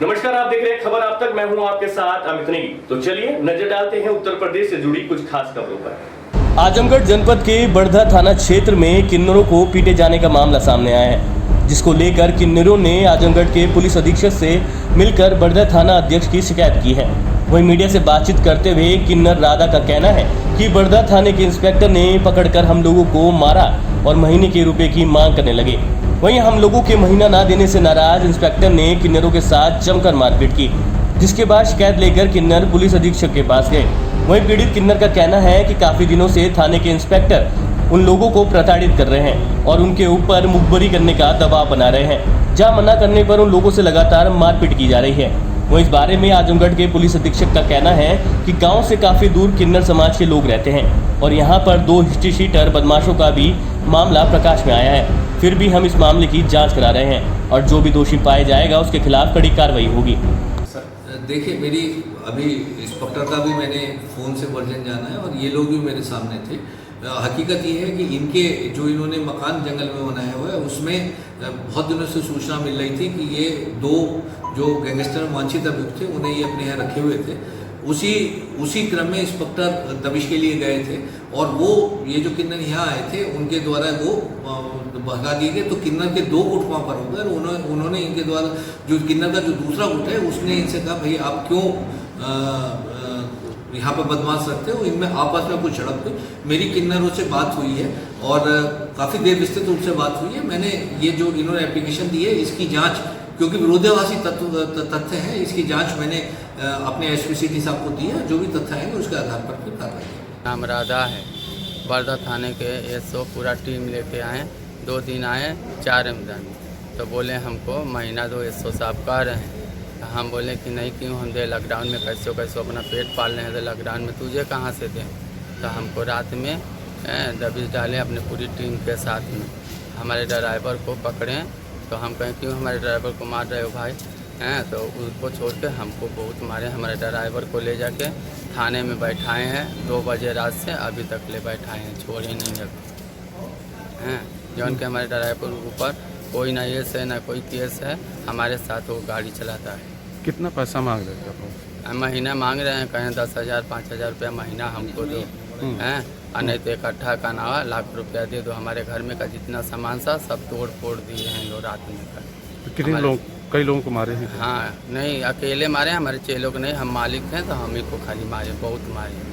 नमस्कार, आप देख रहे हैं खबर आप तक। मैं हूं आपके साथ अमित नेगी। तो चलिए नजर डालते हैं उत्तर प्रदेश से जुड़ी कुछ खास खबरों पर। आजमगढ़ जनपद के बड़धा थाना क्षेत्र में किन्नरों को पीटे जाने का मामला सामने आया है, जिसको लेकर किन्नरों ने आजमगढ़ के पुलिस अधीक्षक से मिलकर बड़धा थाना अध्यक्ष की शिकायत की है। वहीं मीडिया से बातचीत करते हुए किन्नर राधा का कहना है कि बड़धा थाने के इंस्पेक्टर ने पकड़कर हम लोगों को मारा और महीने के रुपए की मांग करने लगे। वहीं हम लोगों के महीना ना देने से नाराज इंस्पेक्टर ने किन्नरों के साथ जमकर मारपीट की, जिसके बाद शिकायत लेकर किन्नर पुलिस अधीक्षक के पास गए। वहीं पीड़ित किन्नर का कहना है कि काफी दिनों से थाने के इंस्पेक्टर उन लोगों को प्रताड़ित कर रहे हैं और उनके ऊपर मुखबरी करने का दबाव बना रहे हैं, जहां मना करने पर उन लोगों से लगातार मारपीट की जा रही है। वहीं इस बारे में आजमगढ़ के पुलिस अधीक्षक का कहना है कि गांव से काफी दूर किन्नर समाज के लोग रहते हैं और यहां पर 2 हिस्ट्री शीटर बदमाशों का भी मामला प्रकाश में आया है। फिर भी हम इस मामले की जांच करा रहे हैं और जो भी दोषी पाया जाएगा उसके खिलाफ कड़ी कार्रवाई होगी। देखिए, मेरी अभी इंस्पेक्टर का भी मैंने फ़ोन से वर्जन जाना है और ये लोग भी मेरे सामने थे। हकीकत ये है कि इनके जो इन्होंने मकान जंगल में बनाया हुआ है उसमें बहुत दिनों से सूचना मिल रही थी कि ये 2 जो गैंगस्टर वांछित अभियुक्त थे उन्हें ये अपने यहाँ रखे हुए थे। उसी क्रम में इंस्पेक्टर दबिश के लिए गए थे और वो ये जो किन्नर यहाँ आए थे उनके द्वारा वो भगा दिए गए। तो किन्नर के 2 गुट वहाँ पर हो गए और उन्होंने इनके द्वारा जो किन्नर का जो दूसरा गुट है उसने इनसे कहा, भाई आप क्यों यहाँ पर बदमाश रखते हो। इनमें आपस में कुछ झड़प हुई। मेरी किन्नरों से बात हुई है और काफ़ी देर विस्तृत रूप से बात हुई है। मैंने ये जो इन्होंने एप्लीकेशन दी है इसकी जाँच, क्योंकि विरोधाभासी तथ्य है, इसकी जांच मैंने अपने एसपी सिटी साहब को दी है। जो भी तथ्य आएंगे उसके आधार पर फिर कार्रवाई। नाम राधा है। बड़धा थाने के एसओ पूरा टीम लेके आए, 2 दिन आए 4 रमजान। तो बोले हमको महीना दो, एसओ साहब कह रहे हैं। हम बोले कि नहीं, क्यों हम दे, लॉकडाउन में कैसे अपना पेट पाल रहे हैं, तो लॉकडाउन में तुझे कहाँ से दें। तो हमको रात में दबिश डाले अपने पूरी टीम के साथ में। हमारे ड्राइवर को पकड़ें तो हम कहें क्यों हमारे ड्राइवर को मार रहे हो भाई, हैं। तो उसको छोड़ के हमको बहुत मारे। हमारे ड्राइवर को ले जाके थाने में बैठाए हैं 2 बजे रात से अभी तक ले बैठाए हैं, छोड़े नहीं हैं। जौन के हमारे ड्राइवर के ऊपर कोई ना केस है ना कोई केस है, हमारे साथ वो गाड़ी चलाता है। कितना पैसा मांग रहे थे आप? महीना मांग रहे हैं, कहें 10,000 5,000 रुपया महीना हमको दो, हैं। और नहीं तो इकट्ठा का ना 1 लाख रुपया दे दो। हमारे घर में का जितना सामान था सब तोड़ फोड़ दिए हैं लोग रात में कर। तो कितने लोग, कई लोगों को मारे हैं? हाँ, नहीं अकेले मारे, हमारे 6 लोग नहीं, हम मालिक थे तो हम ही को खाली मारे, बहुत मारे।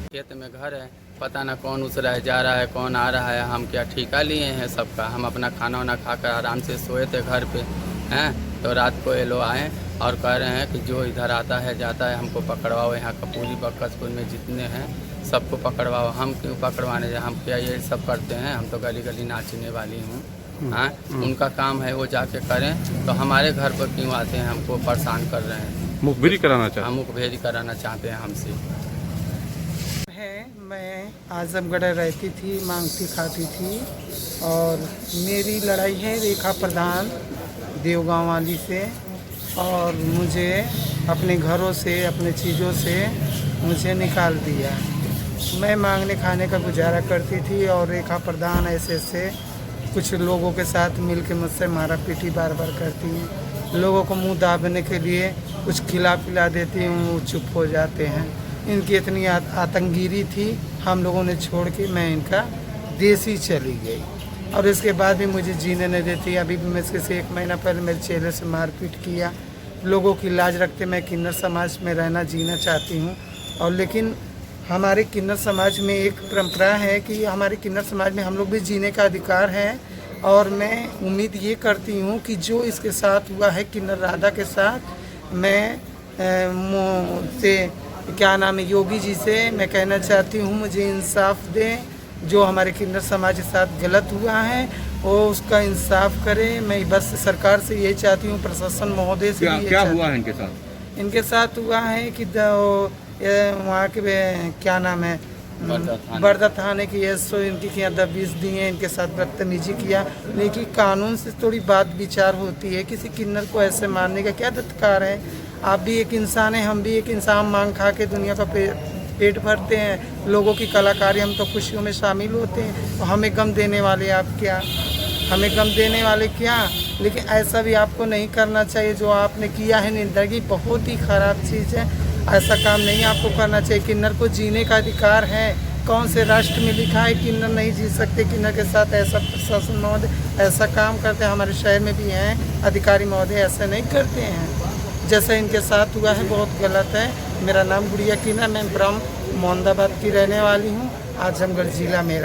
खेत में घर है, पता ना कौन उस रहा है जा रहा है, कौन आ रहा है। हम क्या ठेका लिए हैं सबका। हम अपना खाना वाना खाकर आराम से सोए थे घर पे, हैं। तो रात को ये लोग आए और कह रहे हैं कि जो इधर आता है जाता है हमको पकड़वाओ, यहाँ कपूरी बक्कसपुर में जितने हैं सबको पकड़वाओ। हम क्यों पकड़वाने जाए, हम क्या ये सब करते हैं। हम तो गली गली नाचने वाली हूँ, हाँ। उनका काम है वो जाके करें, तो हमारे घर पर क्यों आते हैं, हमको परेशान कर रहे हैं। मुखबिरी कराना चाहते हैं? हम मुखबिरी कराना चाहते हैं हमसे। मैं आजमगढ़ रहती थी, मांगती खाती थी और मेरी लड़ाई है रेखा प्रधान देवगांव वाली से। और मुझे अपने घरों से, अपने चीज़ों से मुझे निकाल दिया। मैं मांगने खाने का गुजारा करती थी और रेखा प्रधान ऐसे कुछ लोगों के साथ मिलकर मुझसे मारा पीटी बार बार करती हैं। लोगों को मुंह दाबने के लिए कुछ खिला पिला देती हूँ, वो चुप हो जाते हैं। इनकी इतनी आतंकगिरी थी, हम लोगों ने छोड़ के मैं इनका देश ही चली गई। और इसके बाद भी मुझे जीने नहीं देती। अभी भी मैं इसके 1 महीना पहले मेरे चेहरे से मारपीट किया। लोगों की लाज रखते मैं किन्नर समाज में रहना जीना चाहती हूँ। और लेकिन हमारे किन्नर समाज में एक परंपरा है कि हमारे किन्नर समाज में हम लोग भी जीने का अधिकार है। और मैं उम्मीद ये करती हूँ कि जो इसके साथ हुआ है किन्नर राधा के साथ, मैं से क्या नाम है योगी जी से मैं कहना चाहती हूँ मुझे इंसाफ दें। जो हमारे किन्नर समाज के साथ गलत हुआ है वो उसका इंसाफ करे। मैं बस सरकार से यही चाहती हूँ, प्रशासन महोदय से क्या हुआ है इनके साथ? इनके साथ हुआ है कि वहाँ के क्या नाम है बड़धा थाने की एसओ इनकी यहाँ दबिश दिए, इनके साथ बदतमीजी किया। लेकिन कानून से थोड़ी बात विचार होती है। किसी किन्नर को ऐसे मारने का क्या अधिकार है। आप भी एक इंसान है, हम भी एक इंसान, मांग खा के दुनिया का पेट भरते हैं। लोगों की कलाकारी, हम तो खुशियों में शामिल होते हैं। तो हमें गम देने वाले आप क्या, हमें गम देने वाले क्या। लेकिन ऐसा भी आपको नहीं करना चाहिए। जो आपने किया है निंदगी बहुत ही ख़राब चीज़ है। ऐसा काम नहीं आपको करना चाहिए। किन्नर को जीने का अधिकार है। कौन से राष्ट्र में लिखा है किन्नर नहीं जी सकते? किन्नर के साथ ऐसा प्रशासन महोदय ऐसा काम करते हैं। हमारे शहर में भी हैं अधिकारी महोदय, ऐसा नहीं करते हैं। जैसा इनके साथ हुआ है बहुत गलत है। मेरा नाम गुड़िया किन्नर, मैं ब्रह्म मोहम्मदाबाद की रहने वाली हूँ। आजमगढ़ ज़िला मेरा।